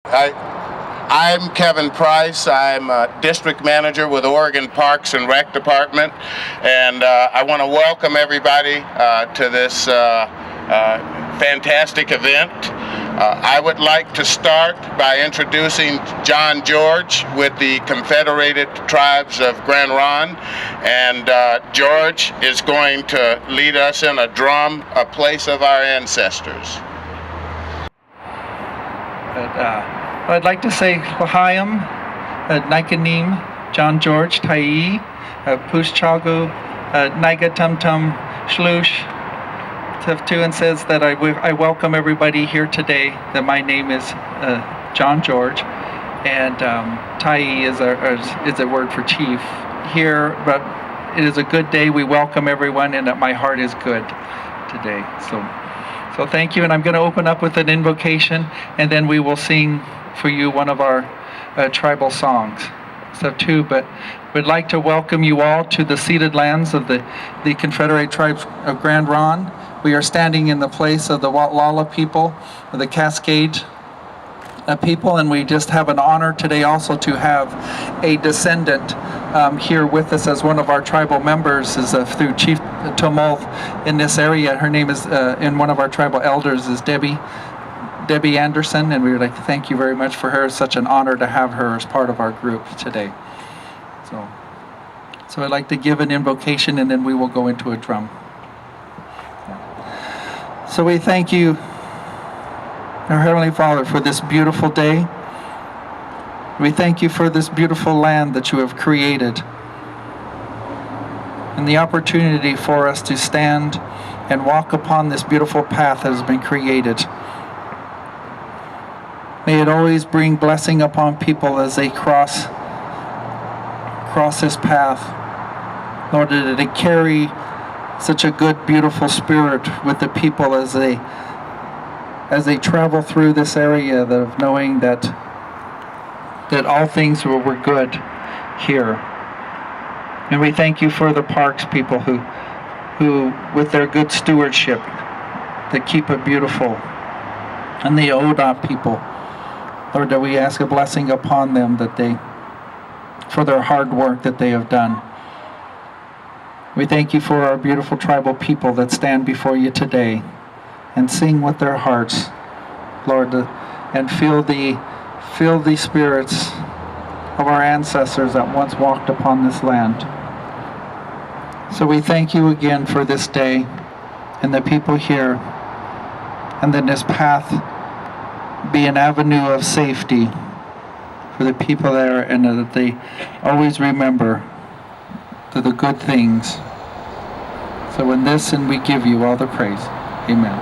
I'm Kevin Price. I'm a district manager with Oregon Parks and Rec Department, and I want to welcome everybody to this fantastic event. I would like to start by introducing John George with the Confederated Tribes of Grand Ronde, and George is going to lead us in a drum, a place of our ancestors. I'd like to say Lahayim, Nikanim, John George, Tai, Push Chagu, Niga Tum Tum, Shlush, Teftuan says that I welcome everybody here today, that my name is John George, and Tai is a word for chief here, but it is a good day. We welcome everyone, and that my heart is good today. So thank you, and I'm going to open up with an invocation, and then we will sing for you one of our tribal songs. But we'd like to welcome you all to the ceded lands of the Confederate Tribes of Grand Ronde. We are standing in the place of the Watlala people, the Cascade people, and we just have an honor today also to have a descendant here with us as one of our tribal members, is through Chief Tumulth in this area. Her name is, and one of our tribal elders is Debbie Anderson, and we would like to thank you very much for her. It's such an honor to have her as part of our group today. So I'd like to give an invocation, and then we will go into a drum. So we thank you, our Heavenly Father, for this beautiful day. We thank you for this beautiful land that you have created, and the opportunity for us to stand and walk upon this beautiful path that has been created. May it always bring blessing upon people as they cross this path. Lord, that it carry such a good, beautiful spirit with the people as they travel through this area, of knowing that all things were good here. And we thank you for the parks people who with their good stewardship, that keep it beautiful, and the ODOT people, Lord, that we ask a blessing upon them, for their hard work that they have done. We thank you for our beautiful tribal people that stand before you today and sing with their hearts, Lord, and feel the spirits of our ancestors that once walked upon this land. So we thank you again for this day and the people here, and that this path be an avenue of safety for the people there, and that they always remember the good things. So in this, and we give you all the praise. Amen.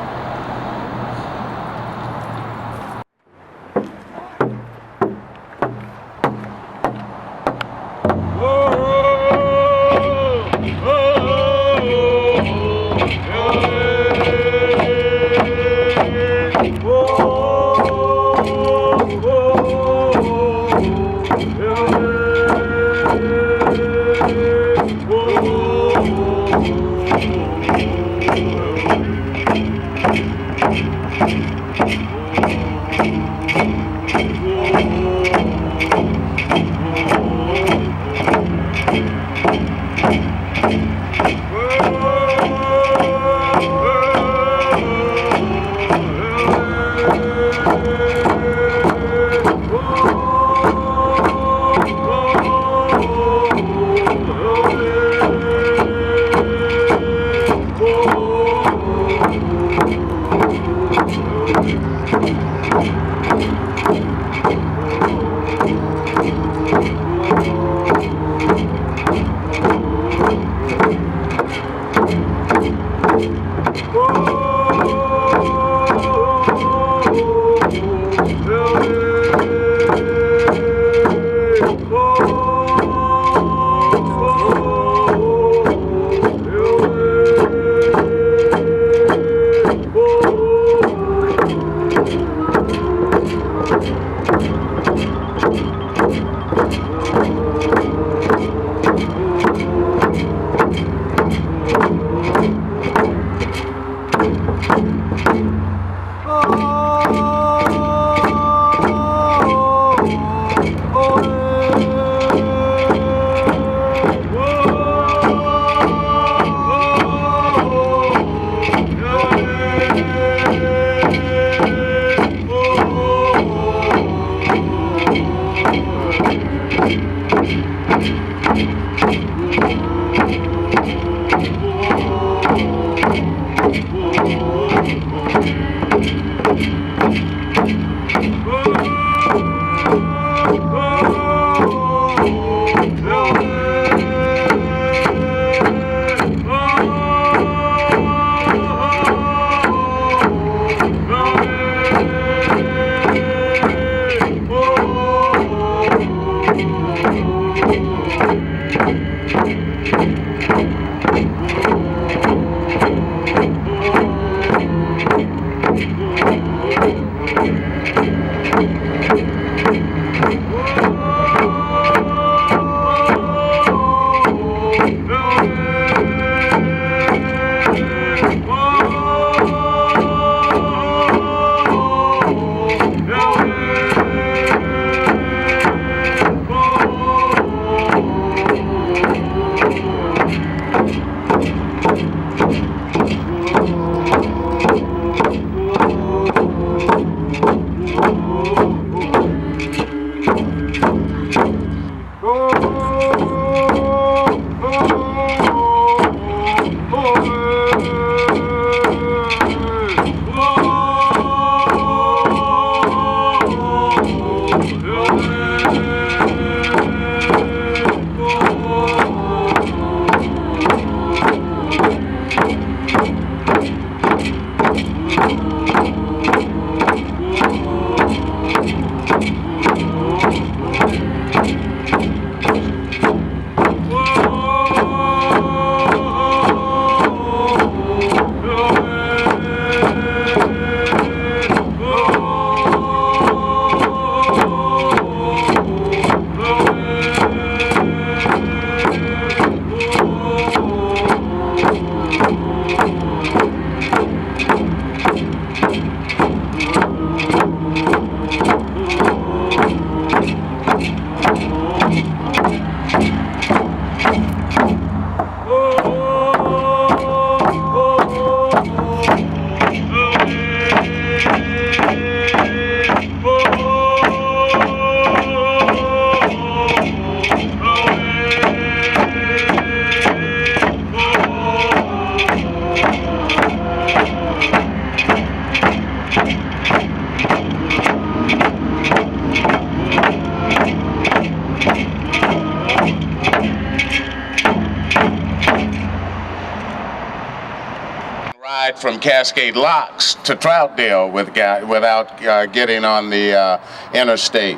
get from Cascade Locks to Troutdale without getting on the interstate,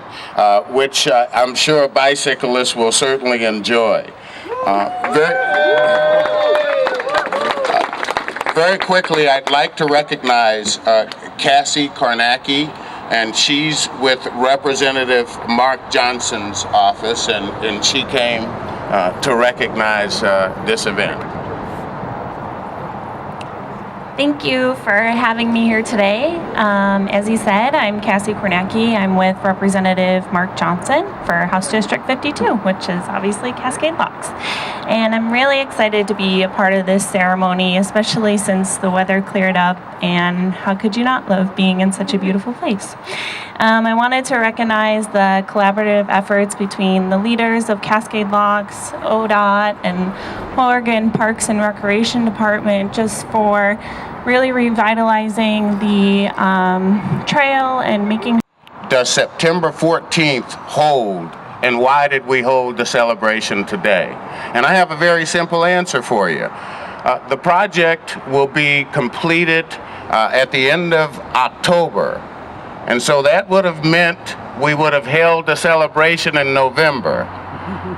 which I'm sure bicyclists will certainly enjoy. Very quickly, I'd like to recognize Cassie Karnacki, and she's with Representative Mark Johnson's office, and she came to recognize this event. Thank you for having me here today. As he said, I'm Cassie Kornacki. I'm with Representative Mark Johnson for House District 52, which is obviously Cascade Locks. And I'm really excited to be a part of this ceremony, especially since the weather cleared up, and how could you not love being in such a beautiful place? I wanted to recognize the collaborative efforts between the leaders of Cascade Locks, ODOT, and Oregon Parks and Recreation Department just for really revitalizing the trail and making. Does September 14th hold, and why did we hold the celebration today? And I have a very simple answer for you. The project will be completed at the end of October. And so that would have meant we would have held the celebration in November.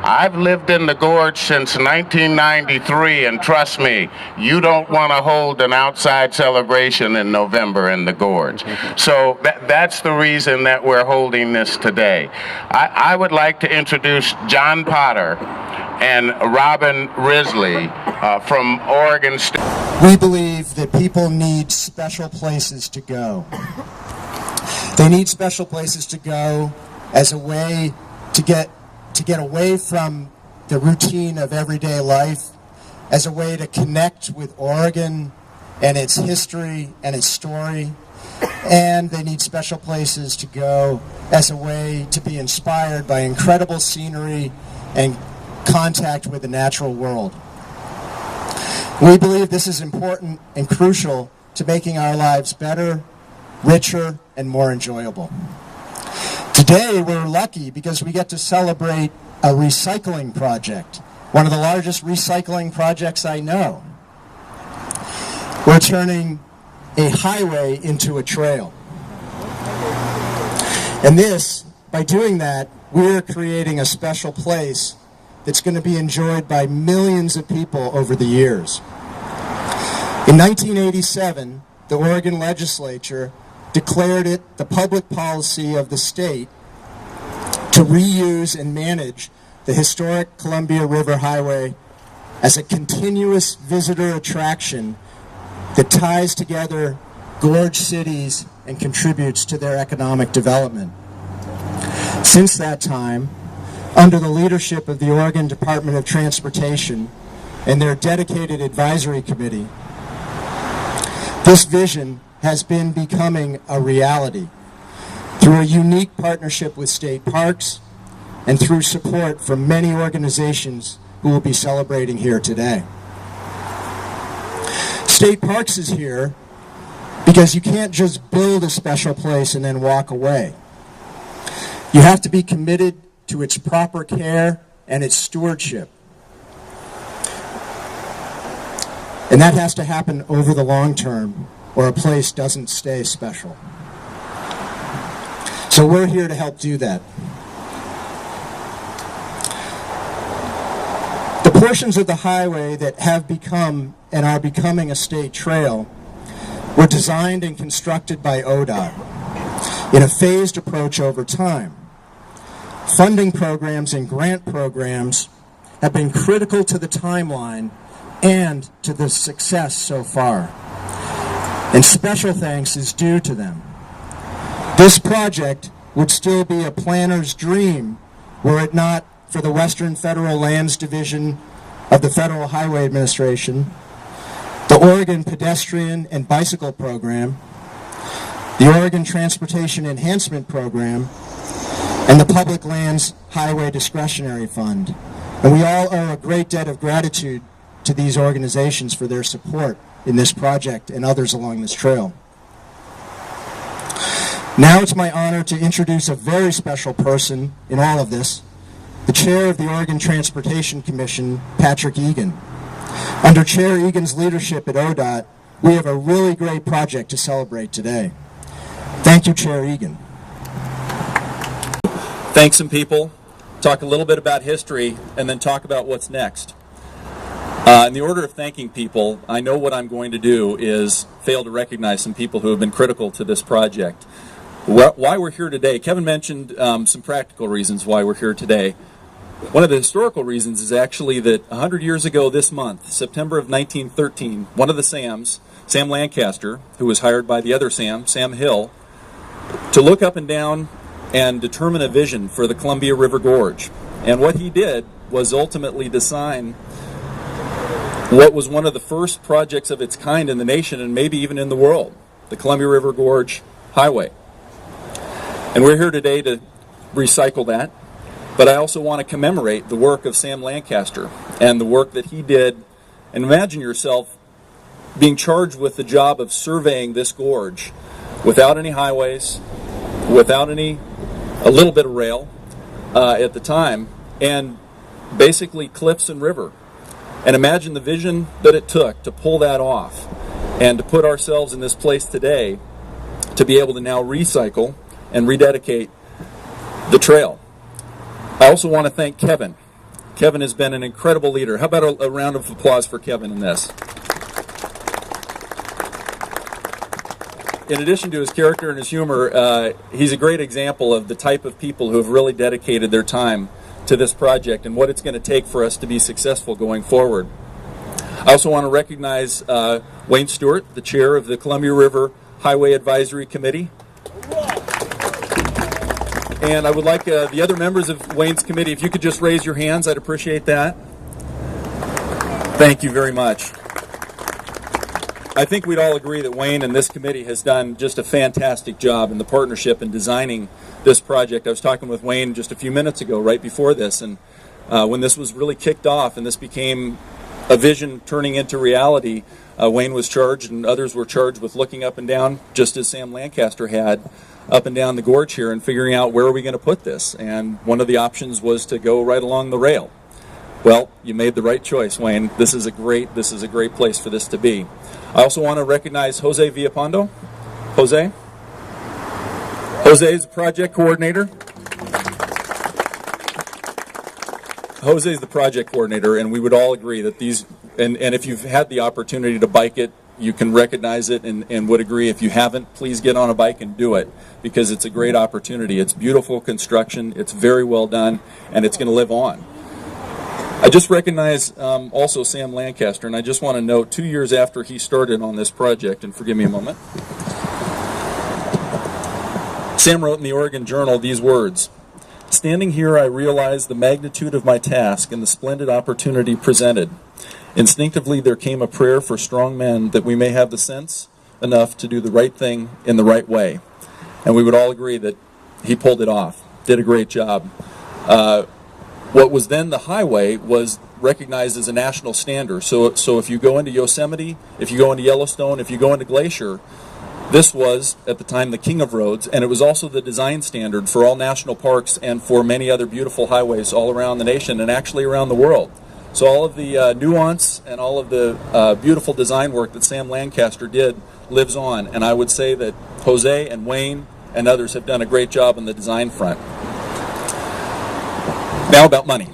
I've lived in the gorge since 1993, and trust me, you don't want to hold an outside celebration in November in the gorge. So that's the reason that we're holding this today. I would like to introduce John Potter and Robin Risley from Oregon State. We believe that people need special places to go. They need special places to go as a way to get away from the routine of everyday life, as a way to connect with Oregon and its history and its story. And they need special places to go as a way to be inspired by incredible scenery and contact with the natural world. We believe this is important and crucial to making our lives better, richer, and more enjoyable. Today, we're lucky because we get to celebrate a recycling project, one of the largest recycling projects I know. We're turning a highway into a trail. And this, by doing that, we're creating a special place that's going to be enjoyed by millions of people over the years. In 1987, the Oregon legislature declared it the public policy of the state to reuse and manage the historic Columbia River Highway as a continuous visitor attraction that ties together gorge cities and contributes to their economic development. Since that time, under the leadership of the Oregon Department of Transportation and their dedicated advisory committee, this vision has been becoming a reality through a unique partnership with state parks and through support from many organizations who will be celebrating here today. State Parks is here because you can't just build a special place and then walk away. You have to be committed to its proper care and its stewardship. And that has to happen over the long term, or a place doesn't stay special. So we're here to help do that. The portions of the highway that have become and are becoming a state trail were designed and constructed by ODOT in a phased approach over time. Funding programs and grant programs have been critical to the timeline and to the success so far. And special thanks is due to them. This project would still be a planner's dream were it not for the Western Federal Lands Division of the Federal Highway Administration, the Oregon Pedestrian and Bicycle Program, the Oregon Transportation Enhancement Program, and the Public Lands Highway Discretionary Fund. And we all owe a great debt of gratitude to these organizations for their support in this project and others along this trail. Now it's my honor to introduce a very special person in all of this, the chair of the Oregon Transportation Commission, Patrick Egan. Under Chair Egan's leadership at ODOT, we have a really great project to celebrate today. Thank you, Chair Egan. Thank some people, talk a little bit about history, and then talk about what's next. In the order of thanking people, I know what I'm going to do is fail to recognize some people who have been critical to this project. Why we're here today, Kevin mentioned some practical reasons why we're here today. One of the historical reasons is actually that 100 years ago this month, September of 1913, one of the Sams, Sam Lancaster, who was hired by the other Sam, Sam Hill, to look up and down and determine a vision for the Columbia River Gorge. And what he did was ultimately design what was one of the first projects of its kind in the nation and maybe even in the world, the Columbia River Gorge Highway. And we're here today to recycle that, but I also want to commemorate the work of Sam Lancaster and the work that he did. And imagine yourself being charged with the job of surveying this gorge without any highways, without a little bit of rail at the time, and basically cliffs and river. And imagine the vision that it took to pull that off and to put ourselves in this place today to be able to now recycle and rededicate the trail. I also want to thank Kevin. Kevin has been an incredible leader. How about a round of applause for Kevin in this? In addition to his character and his humor, he's a great example of the type of people who have really dedicated their time to this project and what it's going to take for us to be successful going forward. I also want to recognize Wayne Stewart, the chair of the Columbia River Highway Advisory Committee. And I would like the other members of Wayne's committee, if you could just raise your hands, I'd appreciate that. Thank you very much. I think we'd all agree that Wayne and this committee has done just a fantastic job in the partnership in designing this project. I was talking with Wayne just a few minutes ago, right before this, and when this was really kicked off and this became a vision turning into reality, Wayne was charged and others were charged with looking up and down, just as Sam Lancaster had, up and down the gorge here and figuring out where are we going to put this. And one of the options was to go right along the rail. Well, you made the right choice, Wayne. This is a great place for this to be. I also want to recognize Jose Villapando. Jose is the project coordinator. Jose is the project coordinator, and we would all agree that these, and if you've had the opportunity to bike it, you can recognize it and would agree. If you haven't, please get on a bike and do it, because it's a great opportunity. It's beautiful construction, it's very well done, and it's going to live on. I just recognize also Sam Lancaster, and I just want to note 2 years after he started on this project, and forgive me a moment, Sam wrote in the Oregon Journal these words: "Standing here, I realize the magnitude of my task and the splendid opportunity presented. Instinctively, there came a prayer for strong men that we may have the sense enough to do the right thing in the right way." And we would all agree that he pulled it off, did a great job. What was then the highway was recognized as a national standard. So if you go into Yosemite, if you go into Yellowstone, if you go into Glacier, this was, at the time, the king of roads, and it was also the design standard for all national parks and for many other beautiful highways all around the nation and actually around the world. So all of the nuance and all of the beautiful design work that Sam Lancaster did lives on, and I would say that Jose and Wayne and others have done a great job on the design front. Now about money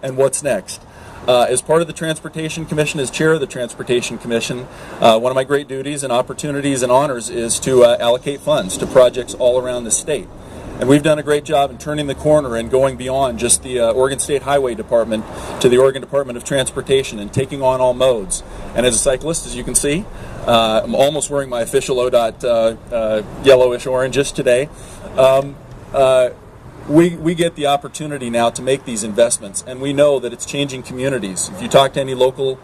and what's next. As part of the Transportation Commission, as chair of the Transportation Commission, one of my great duties and opportunities and honors is to allocate funds to projects all around the state. And we've done a great job in turning the corner and going beyond just the Oregon State Highway Department to the Oregon Department of Transportation and taking on all modes. And as a cyclist, as you can see, I'm almost wearing my official ODOT yellowish oranges today. We get the opportunity now to make these investments, and we know that it's changing communities. If you talk to any local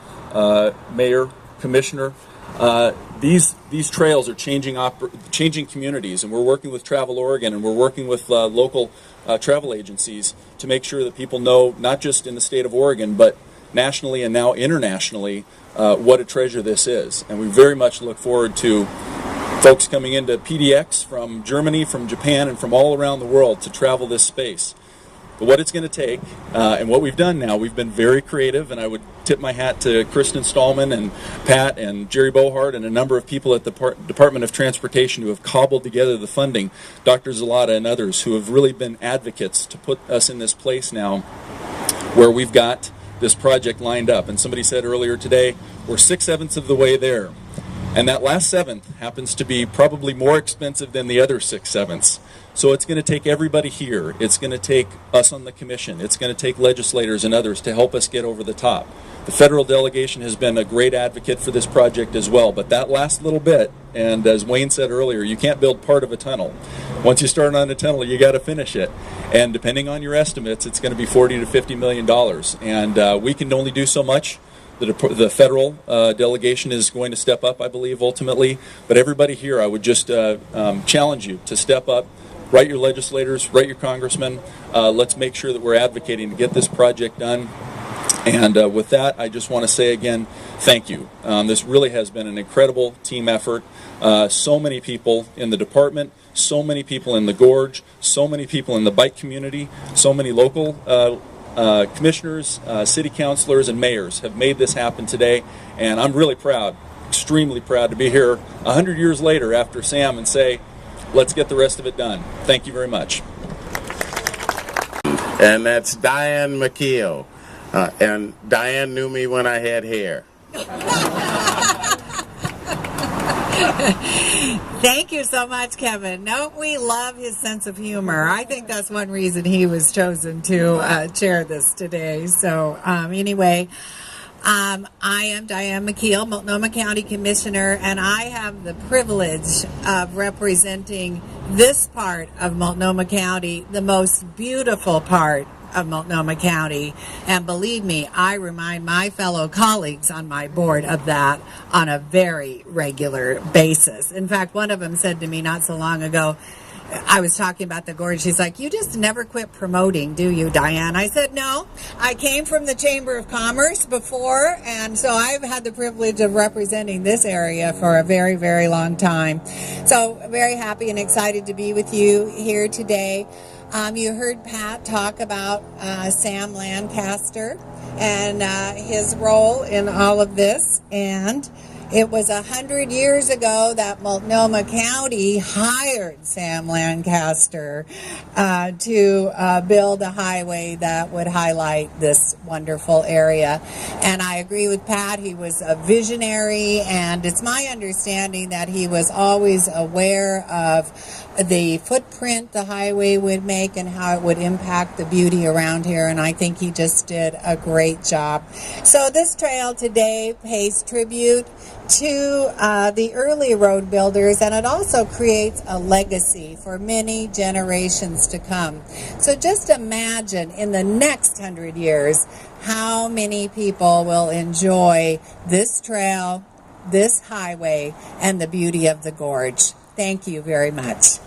mayor, commissioner, these trails are changing communities, and we're working with Travel Oregon, and we're working with local travel agencies to make sure that people know, not just in the state of Oregon, but nationally and now internationally, what a treasure this is. And we very much look forward to folks coming into PDX from Germany, from Japan, and from all around the world to travel this space. But what it's going to take, and what we've done now, we've been very creative, and I would tip my hat to Kristen Stallman and Pat and Jerry Bohart and a number of people at the Department of Transportation who have cobbled together the funding, Dr. Zalata and others who have really been advocates to put us in this place now where we've got this project lined up. And somebody said earlier today, we're 6/7 of the way there. And that last 1/7 happens to be probably more expensive than the other 6/7. So it's going to take everybody here. It's going to take us on the commission. It's going to take legislators and others to help us get over the top. The federal delegation has been a great advocate for this project as well. But that last little bit, and as Wayne said earlier, you can't build part of a tunnel. Once you start on a tunnel, you got to finish it. And depending on your estimates, it's going to be $40 to $50 million. And we can only do so much. The federal delegation is going to step up, I believe, ultimately. But everybody here, I would just challenge you to step up. Write your legislators, write your congressmen. Let's make sure that we're advocating to get this project done. And with that, I just want to say again, thank you. This really has been an incredible team effort. So many people in the department, so many people in the gorge, so many people in the bike community, so many local commissioners, city councilors, and mayors have made this happen today. And I'm really proud, extremely proud to be here 100 years later after Sam and say, let's get the rest of it done. Thank you very much. And that's Diane McKeel. And Diane knew me when I had hair. Thank you so much, Kevin. Don't we love his sense of humor? I think that's one reason he was chosen to chair this today. So anyway, I am Diane McKeel, Multnomah County Commissioner, and I have the privilege of representing this part of Multnomah County, the most beautiful part of Multnomah County. And believe me, I remind my fellow colleagues on my board of that on a very regular basis. In fact, one of them said to me not so long ago, I was talking about the gorge. She's like, you just never quit promoting, do you, Diane? I said, no. I came from the Chamber of Commerce before, and so I've had the privilege of representing this area for a very, very long time. So very happy and excited to be with you here today. You heard Pat talk about Sam Lancaster and his role in all of this, and it was 100 years ago that Multnomah County hired Sam Lancaster to build a highway that would highlight this wonderful area. And I agree with Pat, he was a visionary, and it's my understanding that he was always aware of the footprint the highway would make and how it would impact the beauty around here, and I think he just did a great job. So this trail today pays tribute to the early road builders, and it also creates a legacy for many generations to come. So just imagine in the next 100 years how many people will enjoy this trail, this highway, and the beauty of the gorge. Thank you very much.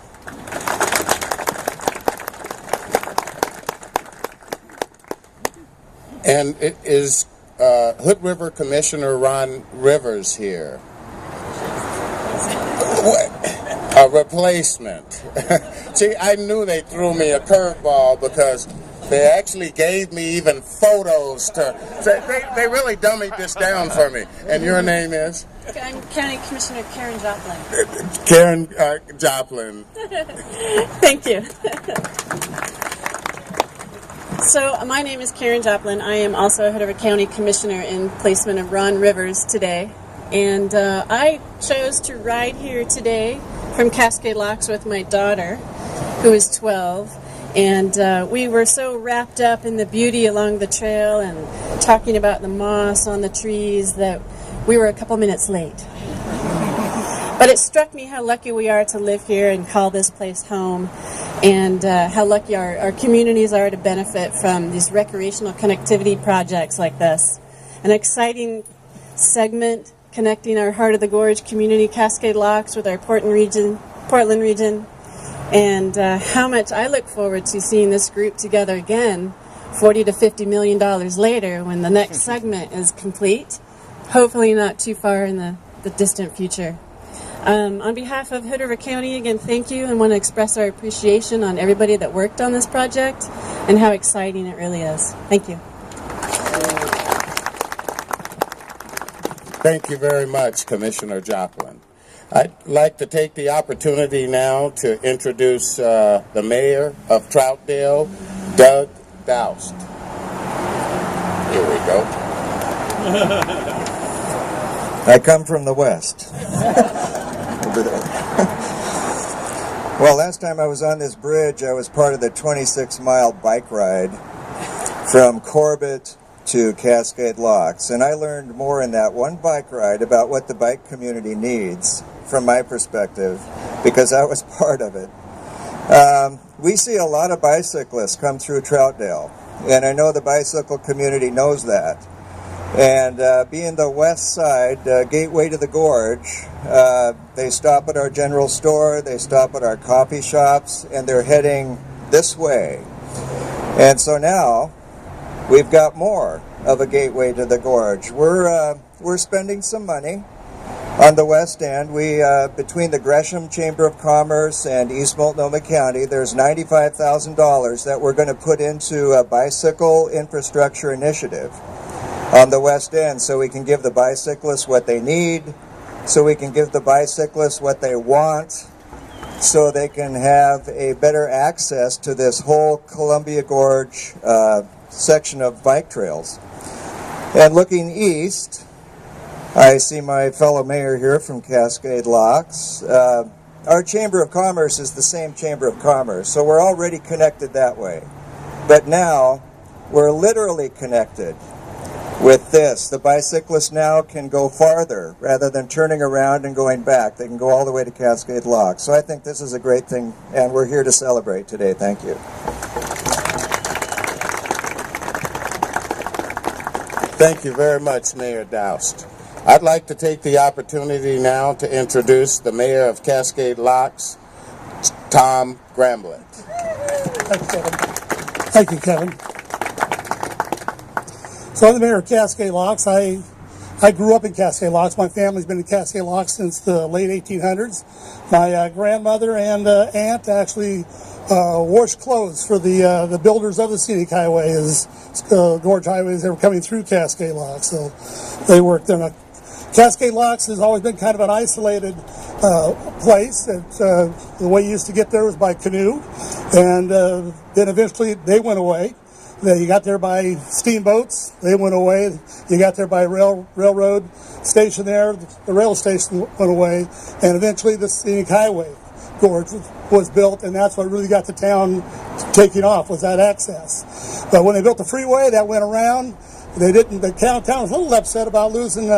And it is Hood River Commissioner Ron Rivers here. A replacement. See, I knew they threw me a curveball because they actually gave me even photos to. They really dummied this down for me. And your name is? I'm County Commissioner Karen Joplin. Karen Joplin. Thank you. So my name is Karen Joplin. I am also a Hood River County Commissioner in placement of Ron Rivers today. And I chose to ride here today from Cascade Locks with my daughter, who is 12. And we were so wrapped up in the beauty along the trail and talking about the moss on the trees that we were a couple minutes late. But it struck me how lucky we are to live here and call this place home, and how lucky our communities are to benefit from these recreational connectivity projects like this. An exciting segment connecting our Heart of the Gorge community, Cascade Locks, with our Portland region, and how much I look forward to seeing this group together again $40 to $50 million later when the next segment is complete, hopefully not too far in the distant future. On behalf of Hood River County, again, thank you, and want to express our appreciation on everybody that worked on this project. and how exciting it really is. Thank you. Thank you very much, Commissioner Joplin. I'd like to take the opportunity now to introduce the mayor of Troutdale, Doug Doust. Here we go. I come from the west. Well, last time I was on this bridge, I was part of the 26-mile bike ride from Corbett to Cascade Locks, and I learned more in that one bike ride about what the bike community needs from my perspective, because I was part of it. We see a lot of bicyclists come through Troutdale, and I know the bicycle community knows that. And being the west side, gateway to the gorge, they stop at our general store, they stop at our coffee shops, and they're heading this way. And so now we've got more of a gateway to the gorge. We're spending some money on the west end. We between the Gresham Chamber of Commerce and East Multnomah County, there's $95,000 that we're going to put into a bicycle infrastructure initiative on the west end, so we can give the bicyclists what they need, so we can give the bicyclists what they want, so they can have a better access to this whole Columbia Gorge section of bike trails. And looking east, I see my fellow mayor here from Cascade Locks. Our Chamber of Commerce is the same Chamber of Commerce, so we're already connected that way. But now, we're literally connected with this. The bicyclists now can go farther rather than turning around and going back. They can go all the way to Cascade Locks. So I think this is a great thing, and we're here to celebrate today. Thank you. Thank you very much, Mayor Doust. I'd like to take the opportunity now to introduce the mayor of Cascade Locks, Tom Gramblett. Thank you, Kevin. So I'm the mayor of Cascade Locks. I grew up in Cascade Locks. My family's been in Cascade Locks since the late 1800s. My grandmother and aunt actually washed clothes for the builders of the scenic highway, as Gorge Highways that were coming through Cascade Locks. So they worked there. Now, Cascade Locks has always been kind of an isolated place. The way you used to get there was by canoe, and then eventually they went away. You got there by steamboats, they went away. You got there by railroad station there, the rail station went away, and eventually the scenic highway gorge was built, and that's what really got the town taking off, was that access. But when they built the freeway, that went around. The town was a little upset about losing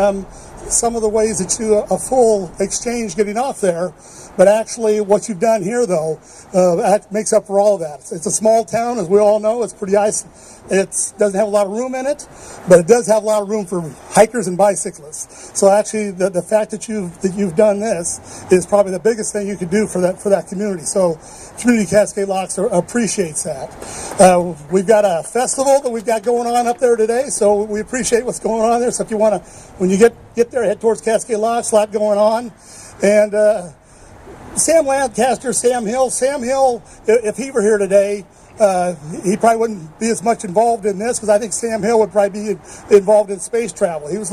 some of the ways that a full exchange getting off there. But actually, what you've done here, though, makes up for all of that. It's a small town, as we all know. It's pretty it doesn't have a lot of room in it, but it does have a lot of room for hikers and bicyclists. So actually, the fact that you've done this is probably the biggest thing you could do for that community. So, Community Cascade Locks appreciates that. We've got a festival that we've got going on up there today, so we appreciate what's going on there. So if you want to, when you get there, head towards Cascade Locks. A lot going on, and. Sam Lancaster, Sam Hill, if he were here today, he probably wouldn't be as much involved in this, because I think Sam Hill would probably be involved in space travel. He was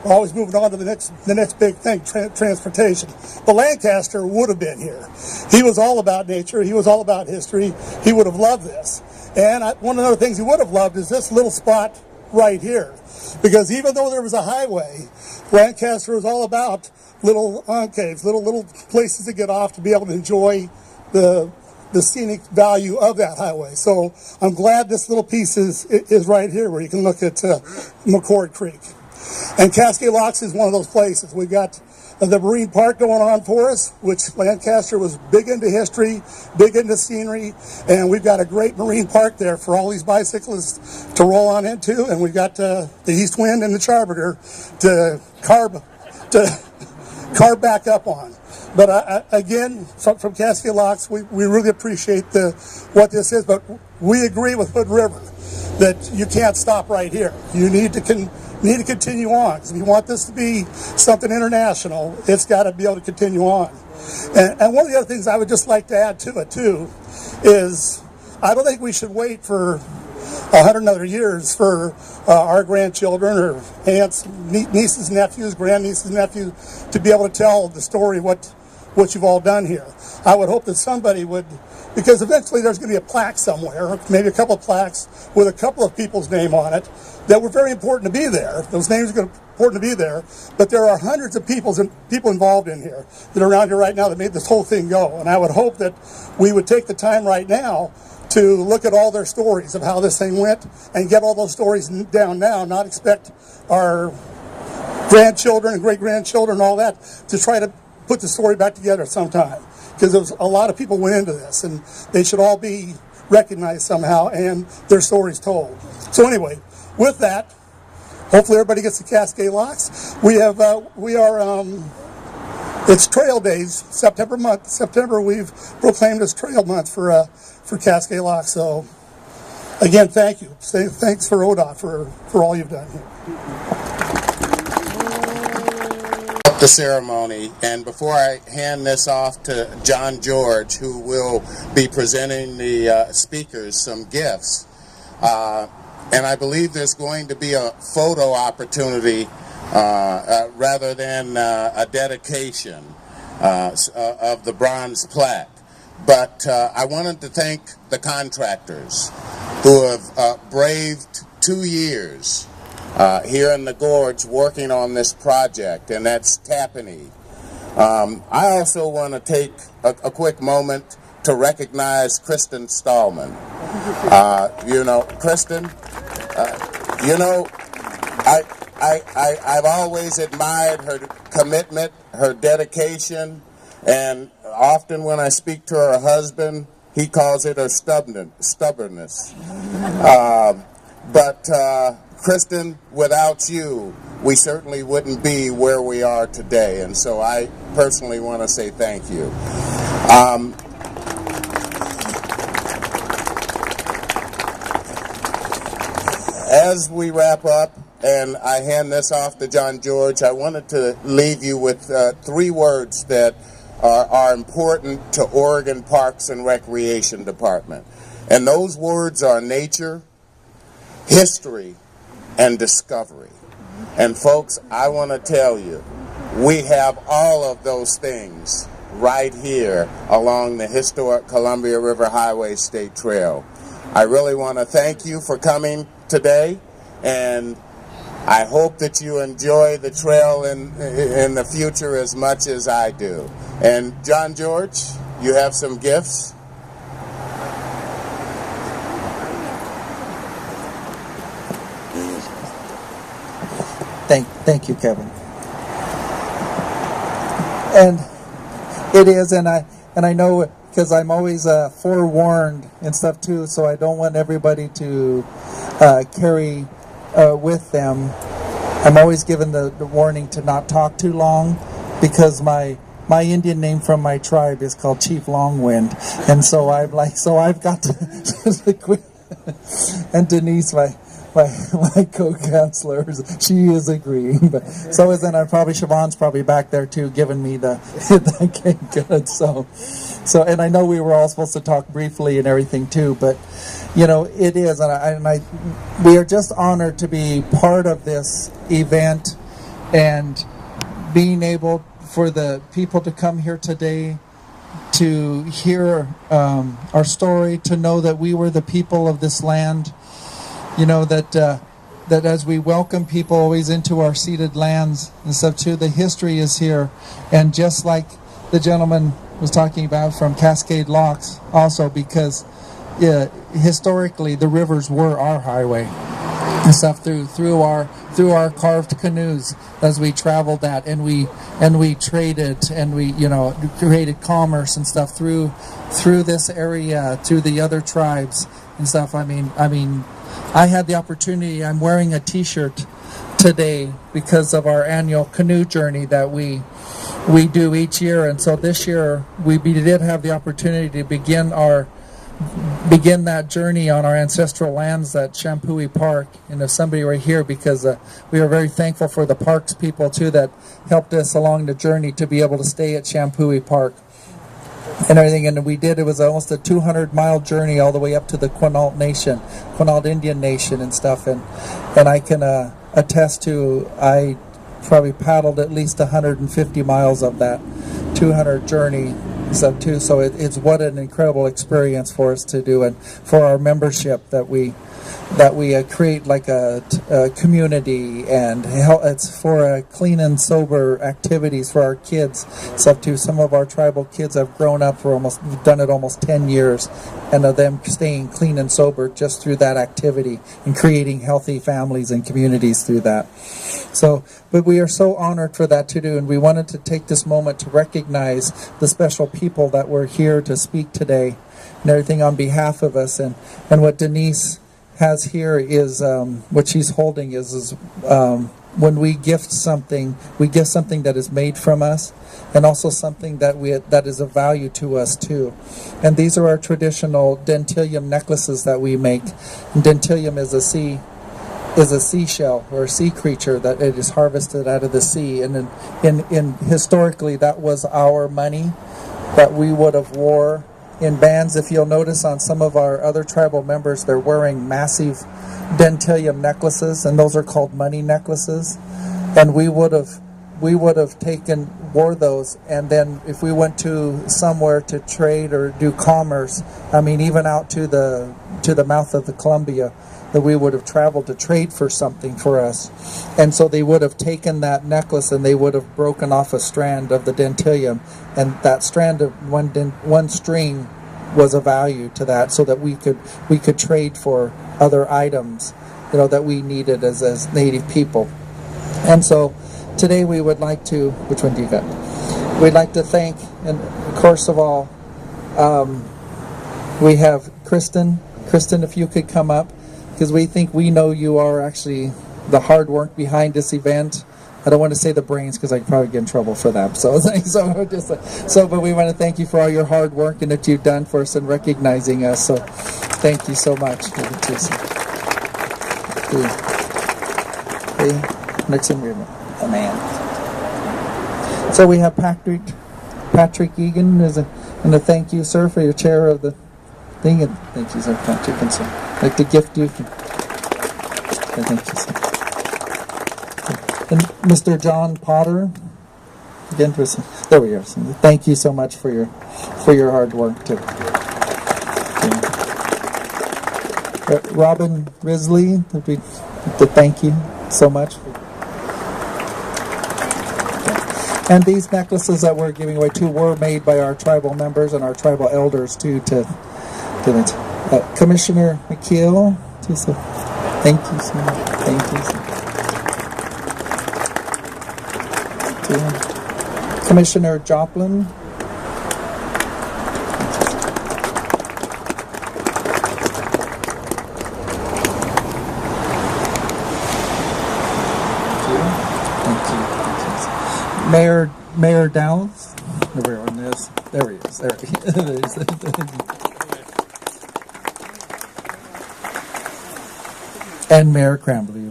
always moving on to the next big thing, transportation. But Lancaster would have been here. He was all about nature. He was all about history. He would have loved this. And one of the other things he would have loved is this little spot right here, because even though there was a highway, Lancaster was all about little encaves, little places to get off to be able to enjoy the scenic value of that highway. So I'm glad this little piece is right here, where you can look at McCord Creek. And Cascade Locks is one of those places. We've got the Marine Park going on for us, which Lancaster was big into history, big into scenery, and we've got a great Marine Park there for all these bicyclists to roll on into, and we've got the East Wind and the Charberger to carve back up on. But again, from Cascade Locks, we really appreciate what this is, but we agree with Hood River that you can't stop right here. You need to continue on. If you want this to be something international, it's got to be able to continue on. And one of the other things I would just like to add to it too is I don't think we should wait for 100 other years for our grandchildren or aunts, nieces, nephews, grandnieces, nephews to be able to tell the story of what you've all done here. I would hope that somebody would, because eventually there's going to be a plaque somewhere, maybe a couple of plaques with a couple of people's name on it that were very important to be there. Those names are important to be there, but there are hundreds of people involved in here that are around here right now that made this whole thing go. And I would hope that we would take the time right now to look at all their stories of how this thing went and get all those stories down now, not expect our grandchildren and great-grandchildren and all that to try to put the story back together sometime. Because there was a lot of people went into this, and they should all be recognized somehow and their stories told. So anyway, with that, hopefully everybody gets the Cascade Locks. It's Trail Days, September month. September we've proclaimed as Trail Month for Cascade Locks. So again, thank you. Thanks for ODOT for all you've done here. The ceremony, and before I hand this off to John George, who will be presenting the speakers some gifts, and I believe there's going to be a photo opportunity rather than a dedication of the bronze plaque. But I wanted to thank the contractors who have braved 2 years here in the gorge working on this project, and that's Tappanee. I also want to take a quick moment to recognize Kristen Stallman. Kristen, I've always admired her commitment, her dedication, and often when I speak to her husband, he calls it her stubbornness. But Kristen, without you, we certainly wouldn't be where we are today, and so I personally want to say thank you. As we wrap up, and I hand this off to John George, I wanted to leave you with 3 words that are important to Oregon Parks and Recreation Department. And those words are nature, history, and discovery. And folks, I want to tell you, we have all of those things right here along the historic Columbia River Highway State Trail. I really want to thank you for coming today, and I hope that you enjoy the trail in the future as much as I do. And John George, you have some gifts. Thank you, Kevin. And it is, and I know, because I'm always forewarned and stuff too, so I don't want everybody to carry with them. I'm always given the warning to not talk too long, because my Indian name from my tribe is called Chief Longwind, and so I've got to quit. And Denise, my co-counselor, she is agreeing, but so is then probably Siobhan's probably back there too, giving me the okay, good. So and I know we were all supposed to talk briefly and everything too, but it is, and we are just honored to be part of this event and being able for the people to come here today to hear our story, to know that we were the people of this land. That as we welcome people always into our ceded lands and stuff too, the history is here. And just like the gentleman was talking about from Cascade Locks also, because historically the rivers were our highway and stuff through our carved canoes as we traveled that, and we traded, and we created commerce and stuff through this area to the other tribes and stuff. I mean I had the opportunity, I'm wearing a t-shirt today because of our annual canoe journey that we do each year, and so this year we did have the opportunity to begin that journey on our ancestral lands at Shampooey Park. And if somebody were here, because we are very thankful for the parks people too that helped us along the journey to be able to stay at Shampooey Park and everything. And it was almost a 200-mile journey all the way up to the Quinault Indian Nation and stuff. And I can attest to, I probably paddled at least 150 miles of that 200 journey stuff too. So it's what an incredible experience for us to do, and for our membership that we create like a community, and it's for clean and sober activities for our kids stuff too. Some of our tribal kids have grown up for we've done it almost 10 years, and of them staying clean and sober just through that activity and creating healthy families and communities through that. So, but we are so honored for that to do, and we wanted to take this moment to recognize the special people that were here to speak today and everything on behalf of us. And what Denise has here is what she's holding is when we gift something that is made from us, and also something that is of value to us too. And these are our traditional dentilium necklaces that we make. And dentilium is a seashell or a sea creature that it is harvested out of the sea. And in historically, that was our money that we would have wore in bands. If you'll notice on some of our other tribal members, they're wearing massive dentilium necklaces, and those are called money necklaces. And we would have wore those, and then if we went to somewhere to trade or do commerce, I mean even out to the mouth of the Columbia, that we would have traveled to trade for something for us. And so they would have taken that necklace and they would have broken off a strand of the dentilium, and that strand of one string was a value to that, so that we could trade for other items, that we needed as Native people. And so today we would like to, which one do you got? We'd like to thank, and of course of all, we have Kristen. Kristen, if you could come up, because we know you are actually the hard work behind this event. I don't want to say the brains, because I'd probably get in trouble for that. But we want to thank you for all your hard work and that you've done for us in recognizing us. So thank you so much. Next agreement. Oh, man. So we have Patrick Egan and a thank you, sir, for your chair of the thing. And thank you, sir, Patrick. And so I'd like to gift you. Thank you, sir. And Mr. John Potter, again, there we are. So thank you so much for your hard work too. Robin Risley, to thank you so much. And these necklaces that we're giving away too were made by our tribal members and our tribal elders too. Commissioner McKeel, so thank you so much. Thank you. Commissioner Joplin. Mayor Downs. There he is. And Mayor Crambley.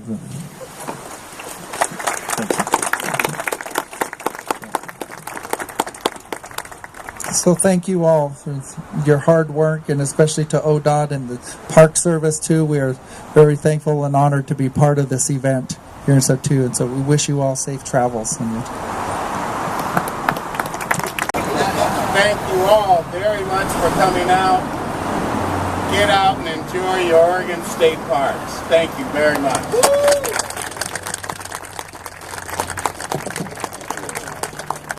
So thank you all for your hard work, and especially to ODOT and the Park Service too. We are very thankful and honored to be part of this event here in Satu, and so we wish you all safe travels. Thank you all very much for coming out. Get out and enjoy your Oregon State parks. Thank you very much.